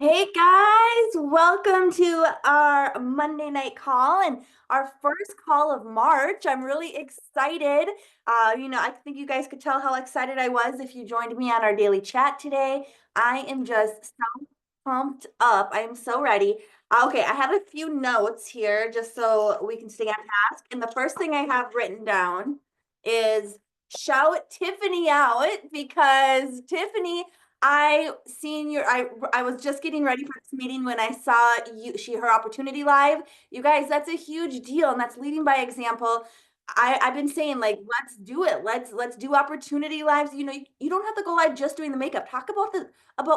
Hey guys, welcome to our Monday night call and our first call of March. I'm really excited. I think you guys could tell how excited I was if you joined me on our daily chat today. I am just so pumped up. I am so ready. Okay, I have a few notes here just so we can stay on task. And the first thing I have written down is shout Tiffany out because Tiffany I was just getting ready for this meeting when I saw her opportunity live. You guys, that's a huge deal, and that's leading by example. I've been saying like let's do it. Let's do opportunity lives. You don't have to go live just doing the makeup. Talk about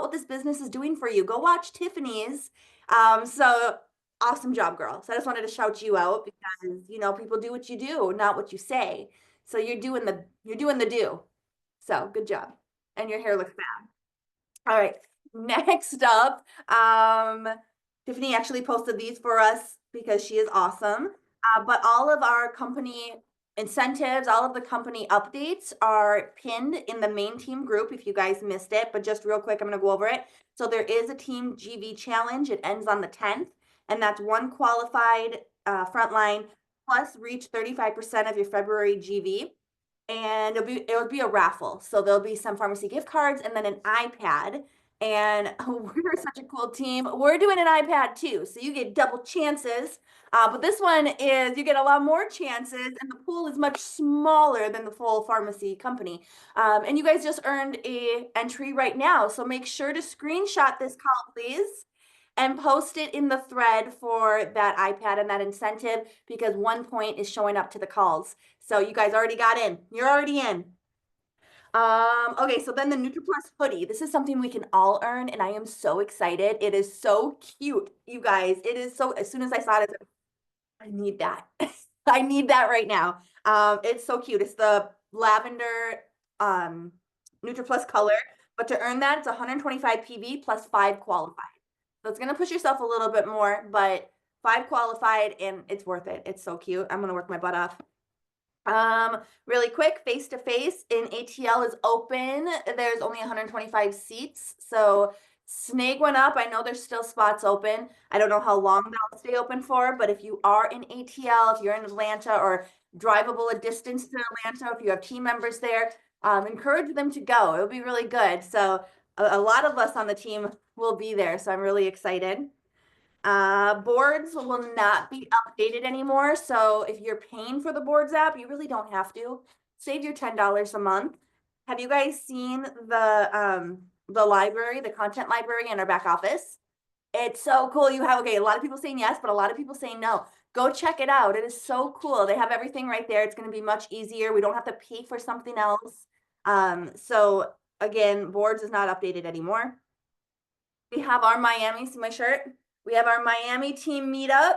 what this business is doing for you. Go watch Tiffany's. So awesome job, girl. So I just wanted to shout you out because people do what you do, not what you say. So you're doing the do. So good job. And your hair looks all right. Next up, Tiffany actually posted these for us because she is awesome. But all of our company incentives, all of the company updates are pinned in the main team group if you guys missed it. But just real quick, I'm going to go over it. So there is a Team GV challenge. It ends on the 10th, and that's one qualified frontline plus reach 35% of your February GV, and it'll be a raffle. So there'll be some pharmacy gift cards and then an iPad. And we're such a cool team. We're doing an iPad too, so you get double chances. But this one is you get a lot more chances, and the pool is much smaller than the full pharmacy company. And you guys just earned a entry right now, so make sure to screenshot this call, please, and post it in the thread for that iPad and that incentive because 1 point is showing up to the calls. So you guys already got in. You're already in. Okay, so then the NutriPlus hoodie. This is something we can all earn, and I am so excited. It is so cute, you guys. It is so, as soon as I saw it, I need that. I need that right now. It's so cute. It's the lavender NutriPlus color, but to earn that, it's 125 PV plus 5 qualified. So it's gonna push yourself a little bit more, but 5 qualified and it's worth it. It's so cute. I'm gonna work my butt off. Really quick, face to face in ATL is open. There's only 125 seats, so snag one up. I know there's still spots open. I don't know how long they'll stay open for, but if you are in ATL, if you're in Atlanta or drivable a distance to Atlanta, if you have team members there, encourage them to go. It'll be really good. So a lot of us on the team will be there, so I'm really excited. Boards will not be updated anymore. So if you're paying for the Boards app, you really don't have to. Save your $10 a month. Have you guys seen the library, the content library in our back office? It's so cool. You have, okay, a lot of people saying yes, but a lot of people saying no. Go check it out. It is so cool. They have everything right there. It's going to be much easier. We don't have to pay for something else. So again, Boards is not updated anymore. We have our Miami, see my shirt? We have our Miami team meetup.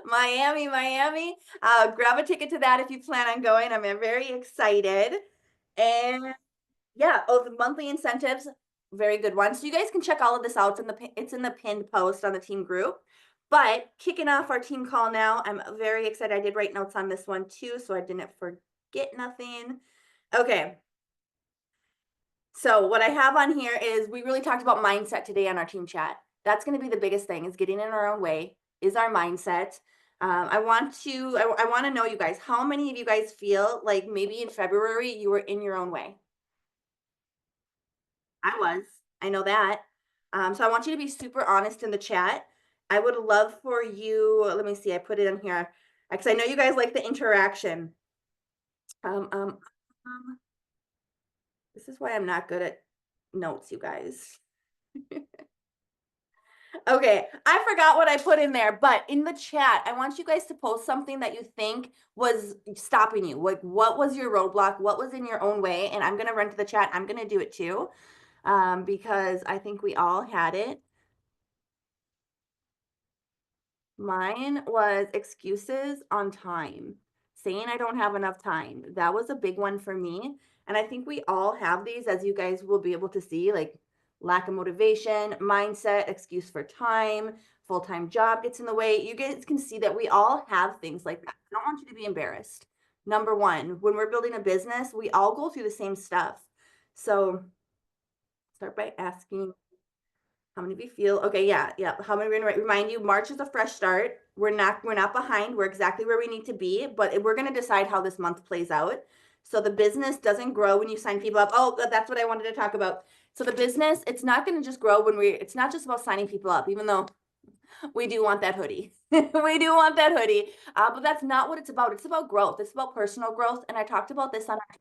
Miami. Grab a ticket to that if you plan on going. I'm very excited. And yeah, the monthly incentives, very good one. So you guys can check all of this out. It's in the pinned post on the team group. But kicking off our team call now, I'm very excited. I did write notes on this one too, so I didn't forget nothing. Okay, so what I have on here is we really talked about mindset today on our team chat. That's going to be the biggest thing, is getting in our own way, is our mindset. I want to know, you guys, how many of you guys feel like maybe in February you were in your own way? I was. I know that. So I want you to be super honest in the chat. I would love for you, let me see, I put it in here because I know you guys like the interaction. Um, um, this is why I'm not good at notes, you guys. Okay, I forgot what I put in there, but in the chat, I want you guys to post something that you think was stopping you. Like, what was your roadblock? What was in your own way? And I'm gonna run to the chat. I'm gonna do it too, because I think we all had it. Mine was excuses on time, saying I don't have enough time. That was a big one for me. And I think we all have these, as you guys will be able to see, like lack of motivation, mindset, excuse for time, full-time job gets in the way. You guys can see that we all have things like that. I don't want you to be embarrassed. Number one, when we're building a business, we all go through the same stuff. So start by asking. How many of you feel okay, yeah, yeah. How many we're gonna remind you March is a fresh start. We're not behind. We're exactly where we need to be, but we're gonna decide how this month plays out. So the business doesn't grow when you sign people up. Oh, that's what I wanted to talk about. So the business, it's not gonna just grow when it's not just about signing people up, even though we do want that hoodie. We do want that hoodie. But that's not what it's about. It's about growth. It's about personal growth. And I talked about this on our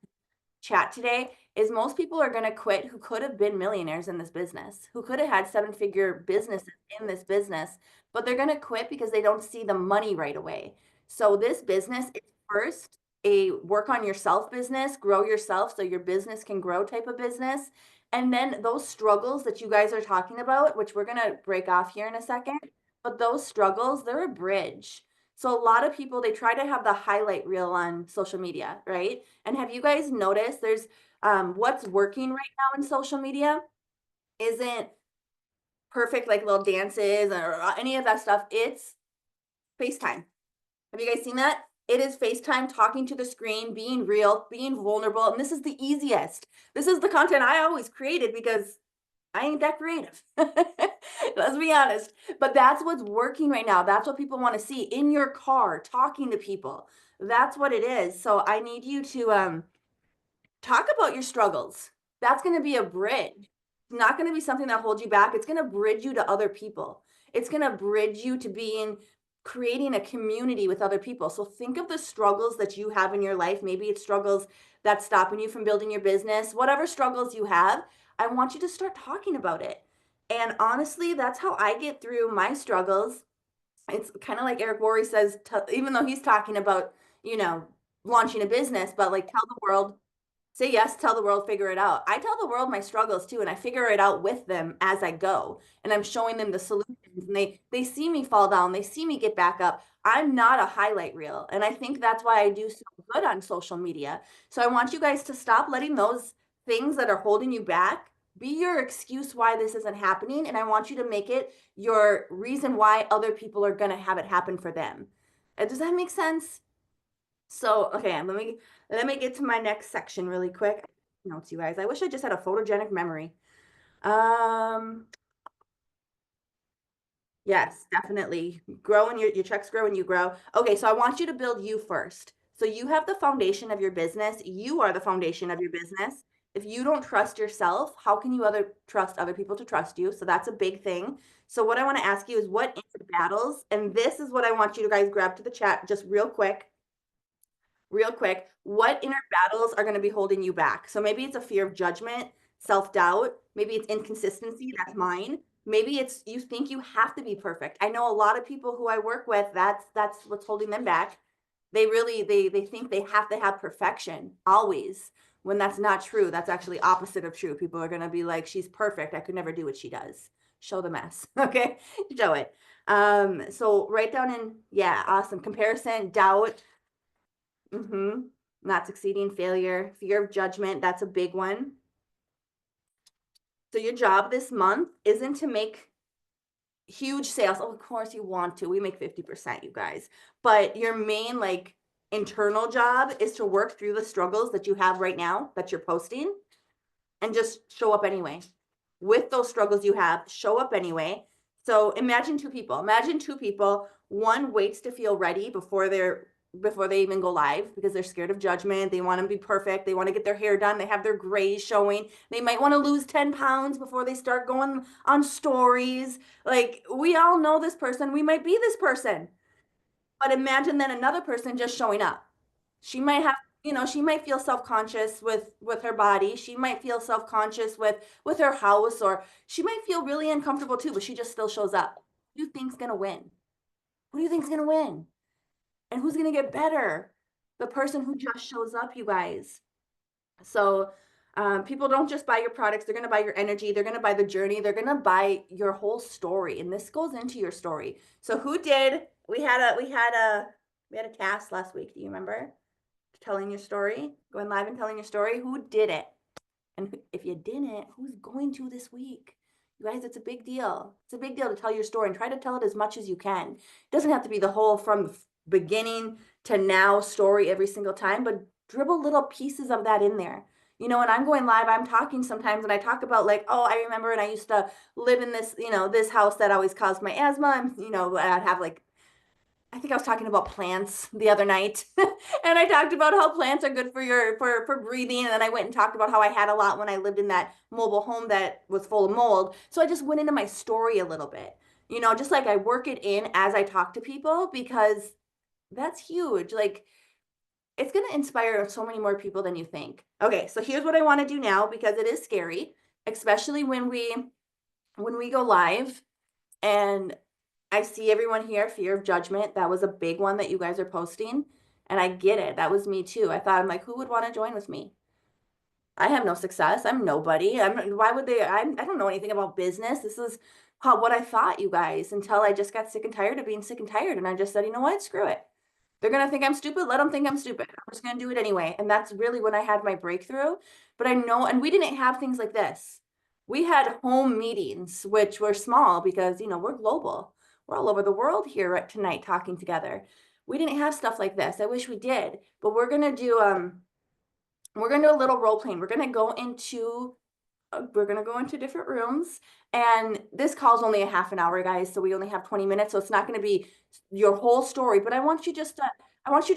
chat today is most people are going to quit who could have been millionaires in this business, who could have had seven-figure businesses in this business, but they're going to quit because they don't see the money right away. So this business is first a work on yourself business, grow yourself so your business can grow type of business. And then those struggles that you guys are talking about, which we're going to break off here in a second, but those struggles, they're a bridge. So a lot of people, they try to have the highlight reel on social media, right? And have you guys noticed there's what's working right now in social media isn't perfect like little dances or any of that stuff. It's FaceTime. Have you guys seen that? It is FaceTime, talking to the screen, being real, being vulnerable. And this is the easiest. This is the content I always created because I ain't that creative. Let's be honest. But that's what's working right now. That's what people want to see in your car, talking to people. That's what it is. So I need you to talk about your struggles. That's going to be a bridge. It's not going to be something that holds you back. It's going to bridge you to other people. It's going to bridge you to being creating a community with other people. So think of the struggles that you have in your life. Maybe it's struggles that's stopping you from building your business. Whatever struggles you have, I want you to start talking about it. And honestly, that's how I get through my struggles. It's kind of like Eric Worre says, even though he's talking about, you know, launching a business, but like tell the world, say yes, tell the world, figure it out. I tell the world my struggles too, and I figure it out with them as I go. And I'm showing them the solutions. And they see me fall down, they see me get back up. I'm not a highlight reel. And I think that's why I do so good on social media. So I want you guys to stop letting those things that are holding you back be your excuse why this isn't happening. And I want you to make it your reason why other people are going to have it happen for them. Does that make sense? So, okay, let me get to my next section really quick. Notes, you guys. I wish I just had a photogenic memory. Yes, definitely. Grow and your checks grow and you grow. Okay, so I want you to build you first. So you have the foundation of your business. You are the foundation of your business. If you don't trust yourself, how can you trust other people to trust you? So that's a big thing. So what I want to ask you is what inner battles, and this is what I want you to guys grab to the chat just real quick, what inner battles are going to be holding you back? So maybe it's a fear of judgment, self-doubt, maybe it's inconsistency, that's mine. Maybe it's you think you have to be perfect. I know a lot of people who I work with, that's what's holding them back. They really they think they have to have perfection always, when that's not true. That's actually opposite of true. People are going to be like, she's perfect. I could never do what she does. Show the mess. Okay? Show it. So write down in, yeah, awesome. Comparison, doubt, not succeeding, failure, fear of judgment. That's a big one. So your job this month isn't to make huge sales. Oh, of course you want to. We make 50%, you guys. But your main like internal job is to work through the struggles that you have right now that you're posting and just show up anyway. With those struggles you have, show up anyway. So imagine two people. Imagine two people. One waits to feel ready before they even go live because they're scared of judgment. They want to be perfect. They want to get their hair done. They have their grays showing. They might want to lose 10 pounds before they start going on stories. Like, we all know this person. We might be this person. But imagine then another person just showing up. She might have, she might feel self-conscious with her body. She might feel self-conscious with her house, or she might feel really uncomfortable too, but she just still shows up. Who do you think's gonna win? Who do you think's gonna win? And who's going to get better? The person who just shows up, you guys. So people don't just buy your products. They're going to buy your energy. They're going to buy the journey. They're going to buy your whole story. And this goes into your story. So we had a task last week. Do you remember? Telling your story, going live and telling your story. Who did it? And if you didn't, who's going to this week? You guys, it's a big deal. It's a big deal to tell your story and try to tell it as much as you can. It doesn't have to be the whole from beginning to now story every single time, but dribble little pieces of that in there. when I'm going live, I'm talking sometimes and I talk about like, oh, I remember and I used to live in this, this house that always caused my asthma. And, I'd have like, I think I was talking about plants the other night. And I talked about how plants are good for for breathing. And then I went and talked about how I had a lot when I lived in that mobile home that was full of mold. So I just went into my story a little bit. Just like I work it in as I talk to people because that's huge. Like it's going to inspire so many more people than you think. Okay, so here's what I want to do now because it is scary, especially when we go live and I see everyone here, fear of judgment. That was a big one that you guys are posting. And I get it. That was me too. I thought, I'm like, who would want to join with me? I have no success. I'm nobody. Why would they? I don't know anything about business. This is what I thought, you guys, until I just got sick and tired of being sick and tired. And I just said, you know what? Screw it. They're going to think I'm stupid. Let them think I'm stupid. I'm just going to do it anyway. And that's really when I had my breakthrough. But I know, and we didn't have things like this. We had home meetings, which were small because, we're global. We're all over the world here tonight talking together. We didn't have stuff like this. I wish we did. But we're going to do a little role playing. We're going to go into different rooms, and this call's only a half an hour, guys, so we only have 20 minutes, so it's not going to be your whole story, but I want you to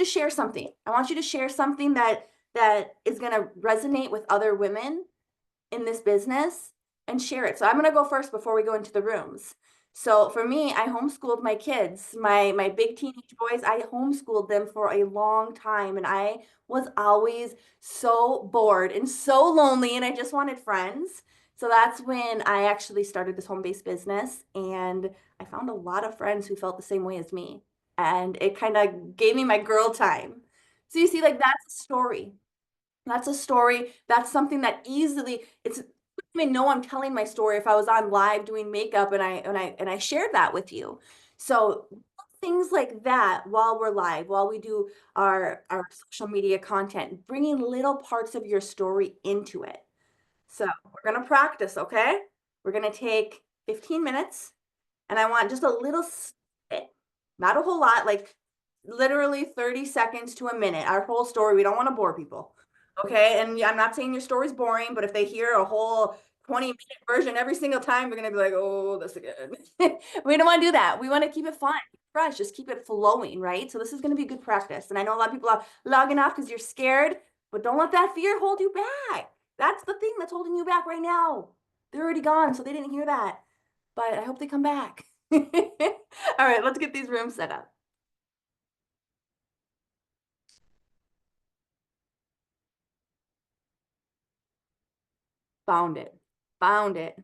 share something. I want you to share something that is going to resonate with other women in this business and share it. So I'm going to go first before we go into the rooms. So for me, I homeschooled my kids, my big teenage boys. I homeschooled them for a long time, and I was always so bored and so lonely, and I just wanted friends. So that's when I actually started this home-based business, and I found a lot of friends who felt the same way as me, and it kind of gave me my girl time. So you see, like that's a story. That's a story. That's something that easily it's you wouldn't even know I'm telling my story if I was on live doing makeup and I shared that with you. So things like that while we're live, while we do our social media content, bringing little parts of your story into it. So we're gonna practice, okay? We're gonna take 15 minutes and I want just a little snippet, not a whole lot, like literally 30 seconds to a minute. Our whole story, we don't want to bore people. Okay. And I'm not saying your story's boring, but if they hear a whole 20-minute version every single time, they're going to be like, oh, this again. We don't want to do that. We want to keep it fun, fresh, just keep it flowing, right? So this is going to be good practice. And I know a lot of people are logging off because you're scared, but don't let that fear hold you back. That's the thing that's holding you back right now. They're already gone, so they didn't hear that. But I hope they come back. All right, let's get these rooms set up. Found it. Found it.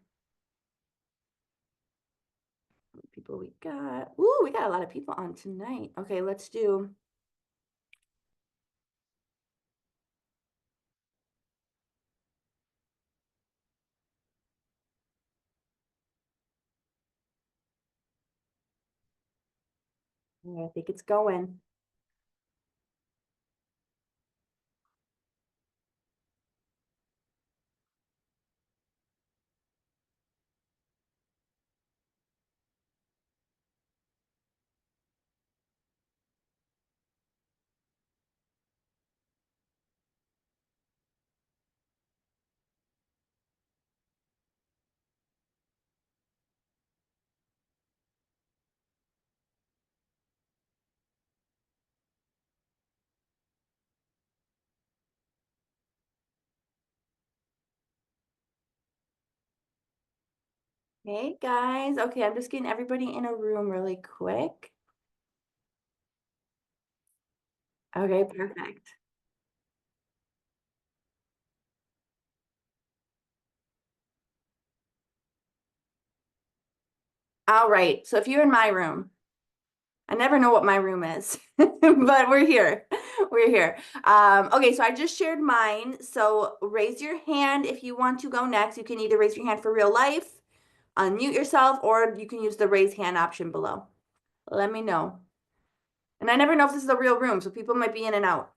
People we got. Ooh, we got a lot of people on tonight. Okay, let's do. Yeah, I think it's going. Hey guys. Okay, I'm just getting everybody in a room really quick. Okay, perfect. All right. So if you're in my room, I never know what my room is, but we're here. We're here. Okay, so I just shared mine. So raise your hand if you want to go next. You can either raise your hand for real life, unmute yourself, or you can use the raise hand option below. Let me know. And I never know if this is a real room, so people might be in and out.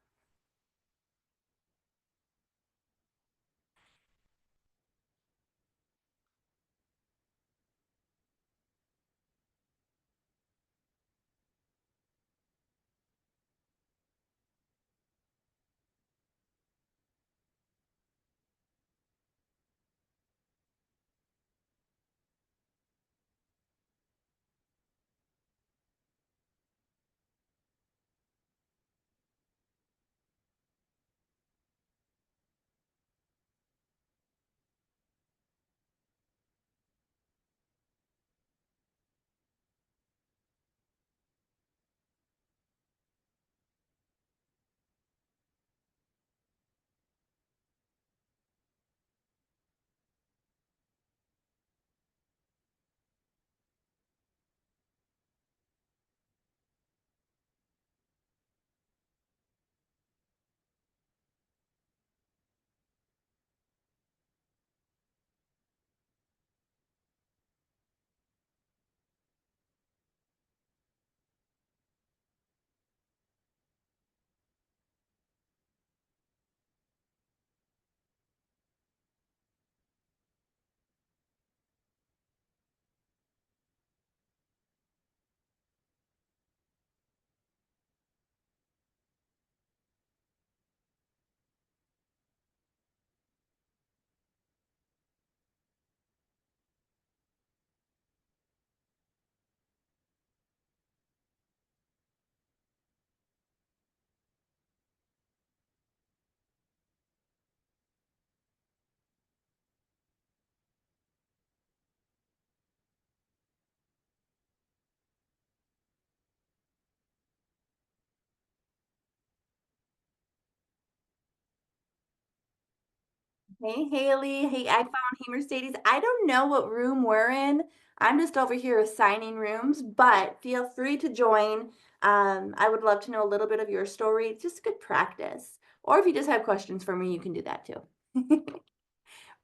Hey, Haley. Hey, I found Hey Mercedes. I don't know what room we're in. I'm just over here assigning rooms, but feel free to join. I would love to know a little bit of your story. It's just good practice. Or if you just have questions for me, you can do that too.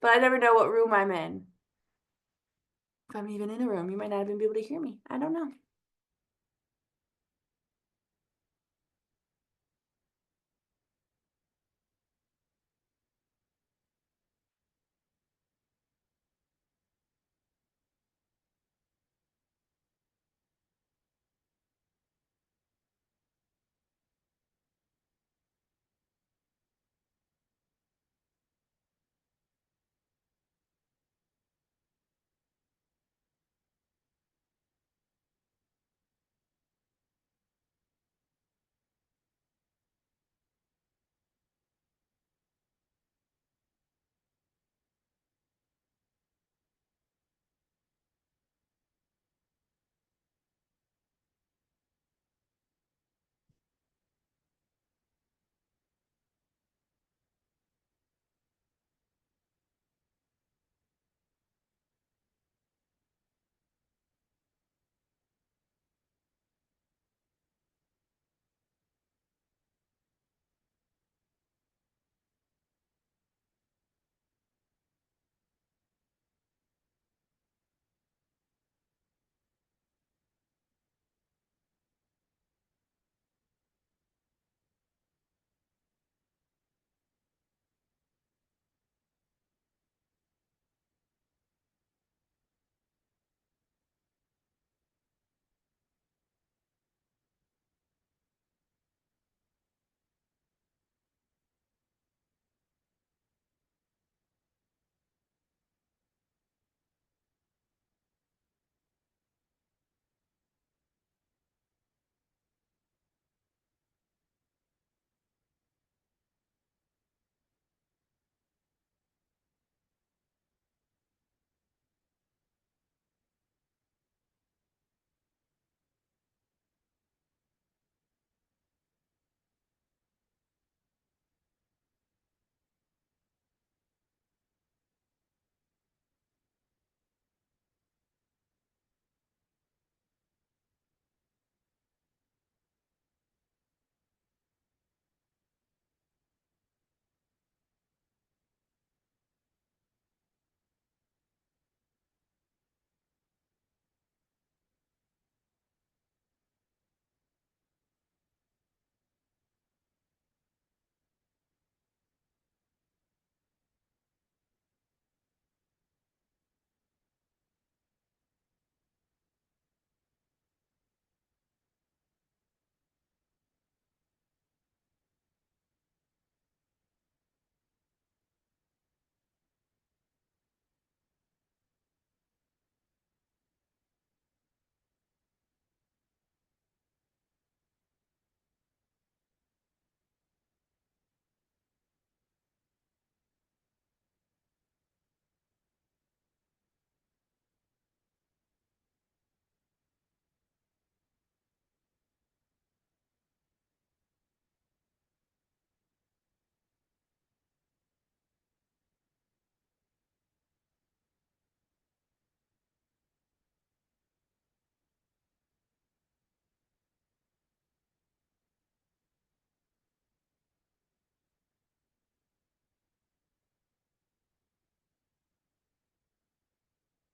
But I never know what room I'm in. If I'm even in a room, you might not even be able to hear me. I don't know.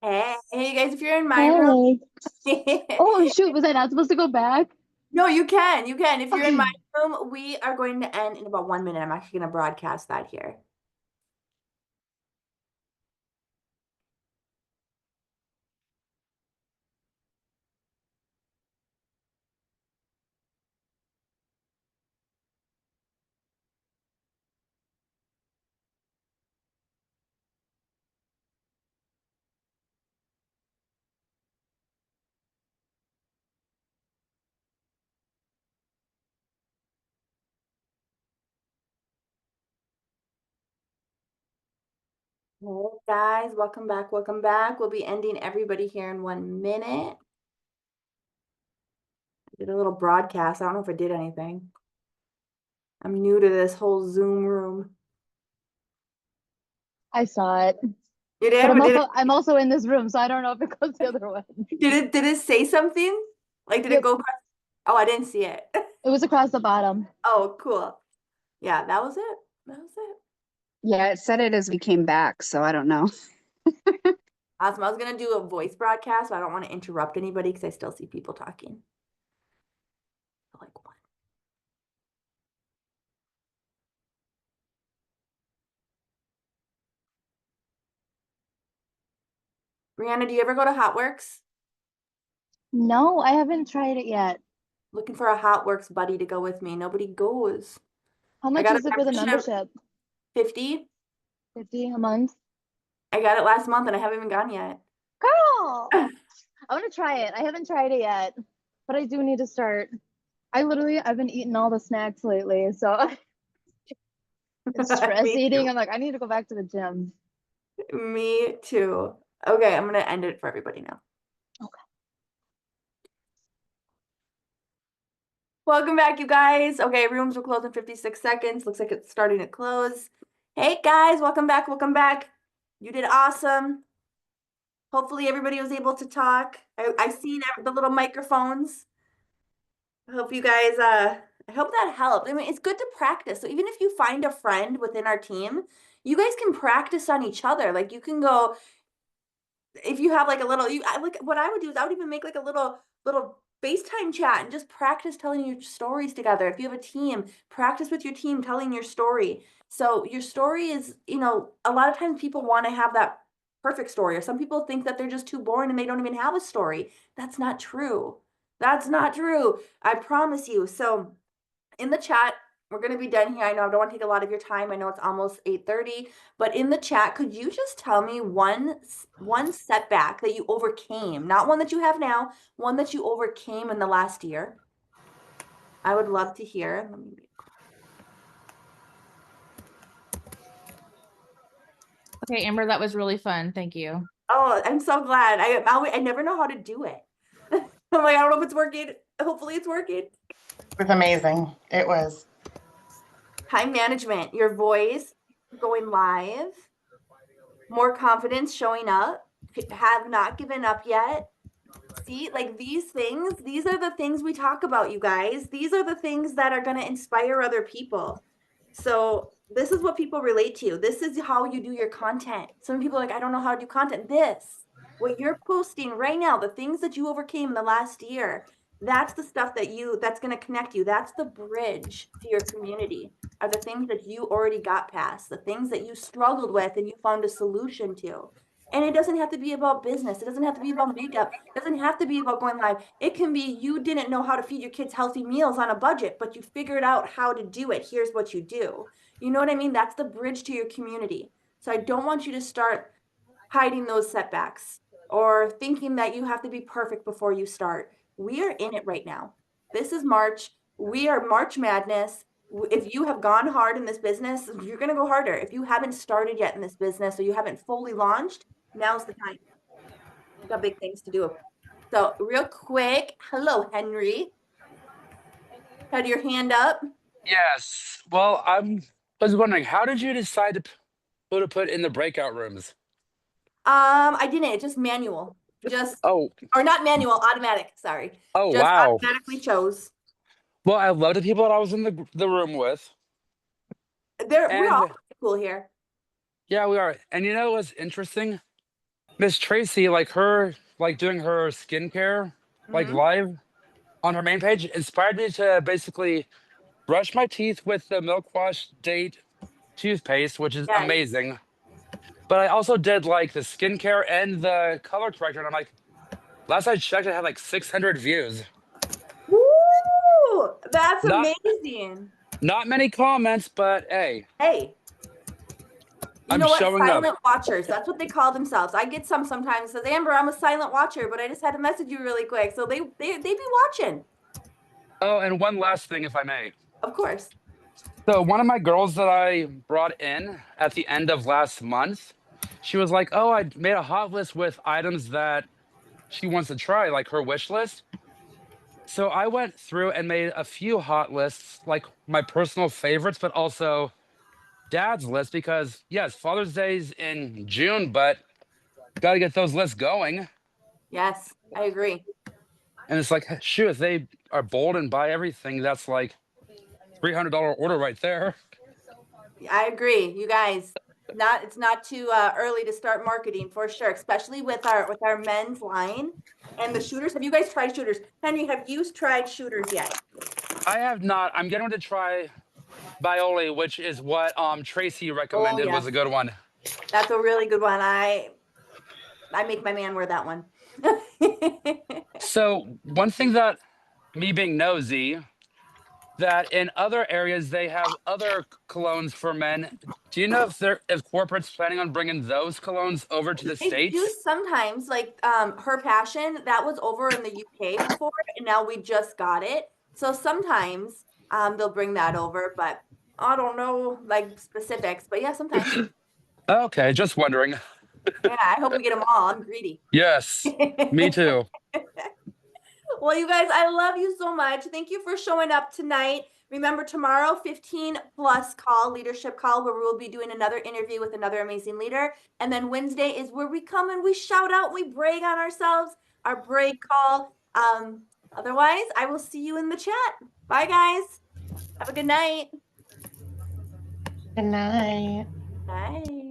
Hey, you guys, if you're in my room, Hey. Oh shoot, was I not supposed to go back? no, you can. You can. If you're in my Okay. room, we are going to end in about 1 minute. I'm actually going to broadcast that here. Hey guys, welcome back. Welcome back. We'll be ending everybody here in 1 minute. I did a little broadcast. I don't know if I did anything. I'm new to this whole Zoom room. I saw it. You did, But I'm but also I'm also in this room, so I don't know if it goes the other way. did it say something? Like, did it Yep. go across? Oh, I didn't see it. It was across the bottom. Oh, cool. Yeah, that was it. That was it. Yeah, it said it as we came back, so I don't know. Awesome. I was gonna do a voice broadcast, but I don't want to interrupt anybody because I still see people talking. Like what? Brianna, do you ever go to Hotworks? No, I haven't tried it yet. Looking for a Hotworks buddy to go with me. Nobody goes. How I much got a is it for the membership, membership? 50. 50 a month? I got it last month and I haven't even gone yet. Girl, I want to try it. I haven't tried it yet, but I do need to start. I've been eating all the snacks lately, so it's stress Me eating. too. I'm like, I need to go back to the gym. Me too. Okay, I'm gonna end it for everybody now. Okay. Welcome back, you guys. Okay, rooms will close in 56 seconds. Looks like it's starting to close. Hey guys, welcome back. Welcome back. You did awesome. Hopefully everybody was able to talk. I seen the little microphones. I hope you guys I hope that helped. I mean, it's good to practice. So even if you find a friend within our team, you guys can practice on each other. Like you can go, if you have like a little, like what I would do is I would even make like a little FaceTime chat and just practice telling your stories together. If you have a team, practice with your team telling your story. So your story is, a lot of times people want to have that perfect story, or some people think that they're just too boring and they don't even have a story. That's not true. That's not true. I promise you. So in the chat, we're going to be done here. I know I don't want to take a lot of your time. I know it's almost 8:30, but in the chat, could you just tell me one setback that you overcame, not one that you have now, one that you overcame in the last year? I would love to hear. Let me Okay, Amber, that was really fun. Thank you. Oh, I'm so glad. I never know how to do it. I'm like, I don't know if it's working. Hopefully it's working. It was amazing. It was. Time management, your voice, going live, more confidence showing up, have not given up yet. See, like these things, these are the things we talk about, you guys. These are the things that are going to inspire other people. So this is what people relate to. This is how you do your content. Some people are like, I don't know how to do content. What you're posting right now, the things that you overcame in the last year, that's the stuff that's going to connect you. That's the bridge to your community, are the things that you already got past, the things that you struggled with and you found a solution to. And it doesn't have to be about business. It doesn't have to be about makeup. It doesn't have to be about going live. It can be you didn't know how to feed your kids healthy meals on a budget, but you figured out how to do it. Here's what you do. You know what I mean? That's the bridge to your community. So I don't want you to start hiding those setbacks or thinking that you have to be perfect before you start. We are in it right now. This is March. We are March Madness. If you have gone hard in this business, you're going to go harder. If you haven't started yet in this business or you haven't fully launched, now's the time. We've got big things to do. So real quick, hello, Henry. Had your hand up? Yes. Well, was wondering, how did you decide to who to put in the breakout rooms? I didn't, just manual. Oh, Or not manual, automatic, sorry. oh, Just wow. automatically chose. Well, I love the people that I was in the room with. We're all And cool here. yeah, we are. And you know what's interesting? Miss Tracy, doing her skincare, Mhm. live on her main page, inspired me to basically brush my teeth with the Milk Wash Date toothpaste, which is Yes. amazing. But I also did like the skincare and the color corrector, and I'm like, last I checked, it had like 600 views. Woo! That's Not amazing. not many comments, but hey, Hey, you I'm know what? showing up. Silent watchers. That's what they call themselves. I get some sometimes says, Amber, I'm a silent watcher, but I just had to message you really quick. So they be watching. Oh, and one last thing, if I may. Of course. So one of my girls that I brought in at the end of last month, she was like, "Oh, I made a hot list with items that she wants to try, like her wish list." So I went through and made a few hot lists, like my personal favorites, but also dad's list because yes, Father's Day's in June, but got to get those lists going. Yes, I agree. And it's like, shoot, if they are bold and buy everything, that's like $300 order right there. I agree. You guys, it's not too early to start marketing for sure, especially with our men's line and the shooters. Have you guys tried shooters? Henry, have you tried shooters yet? I have not. I'm getting to try Bioli, which is what Tracy recommended was yes. a good one. That's a really good one. I make my man wear that one. So one thing that me being nosy, that in other areas they have other colognes for men. Do you know if corporate's planning on bringing those colognes over to the They States? do sometimes, like Her Passion, that was over in the UK before, and now we just got it. So sometimes they'll bring that over, but I don't know like specifics. But yeah, sometimes. Okay, just wondering. Yeah, I hope we get them all. I'm greedy. Yes, me too. Well, you guys, I love you so much. Thank you for showing up tonight. Remember, tomorrow, 15 plus call, leadership call, where we will be doing another interview with another amazing leader. And then Wednesday is where we come and we shout out, we brag on ourselves, our brag call. Otherwise, I will see you in the chat. Bye, guys. Have a good night. Good night. Bye.